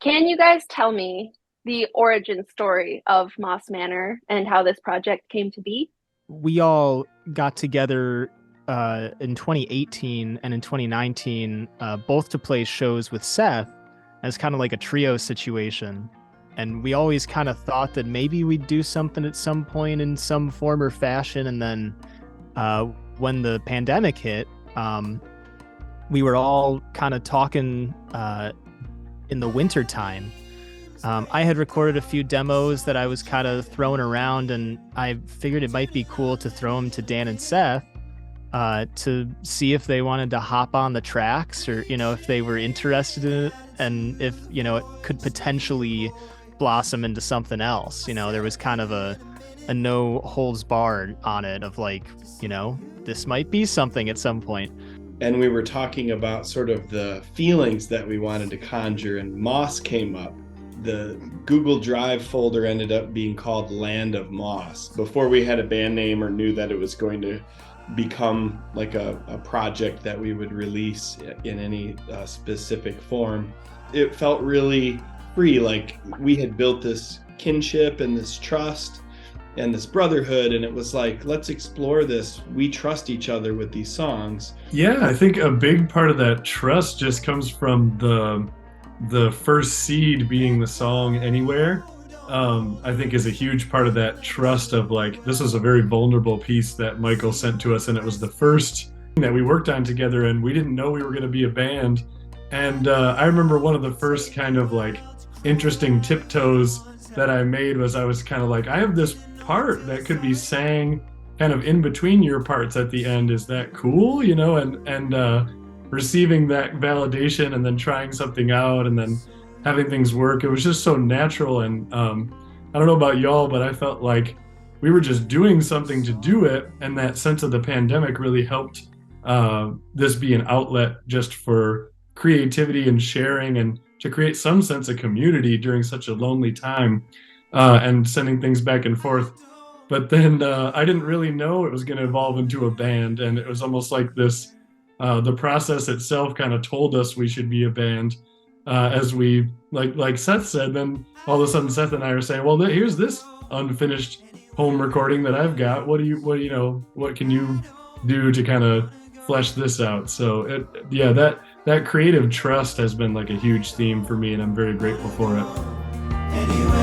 Can you guys tell me the origin story of Moss Manor and how this project came to be? We all got together in 2018 and in 2019, both to play shows with Seth as kind of like a trio situation. And we always kind of thought that maybe we'd do something at some point in some form or fashion. And then uh, when the pandemic hit, we were all kind of talking in the winter time. I had recorded a few demos that I was kind of throwing around, and I figured it might be cool to throw them to Dan and Seth to see if they wanted to hop on the tracks, or if they were interested in it, and if it could potentially blossom into something else. There was kind of a no holds barred on it of like, this might be something at some point. And we were talking about sort of the feelings that we wanted to conjure, and Moss came up. The Google Drive folder ended up being called Land of Moss before we had a band name or knew that it was going to become like a project that we would release in any specific form. It felt really free, like we had built this kinship and this trust and this brotherhood, and it was like, let's explore this. We trust each other with these songs. Yeah, I think a big part of that trust just comes from the first seed being the song Anywhere. I think is a huge part of that trust of like, this is a very vulnerable piece that Michael sent to us, and it was the first that we worked on together, and we didn't know we were going to be a band. And I remember one of the first kind of like interesting tiptoes that I made was I was kind of like, I have this part that could be sang kind of in between your parts at the end. Is that cool? And receiving that validation and then trying something out and then having things work. It was just so natural. And I don't know about y'all, but I felt like we were just doing something to do it. And that sense of the pandemic really helped this be an outlet just for creativity and sharing, and to create some sense of community during such a lonely time, and sending things back and forth. But then I didn't really know it was going to evolve into a band. And it was almost like this, the process itself kind of told us we should be a band, as we, like Seth said, then all of a sudden Seth and I are saying, well, here's this unfinished home recording that I've got. What can you do to kind of flesh this out? So that creative trust has been like a huge theme for me, and I'm very grateful for it. Anyway.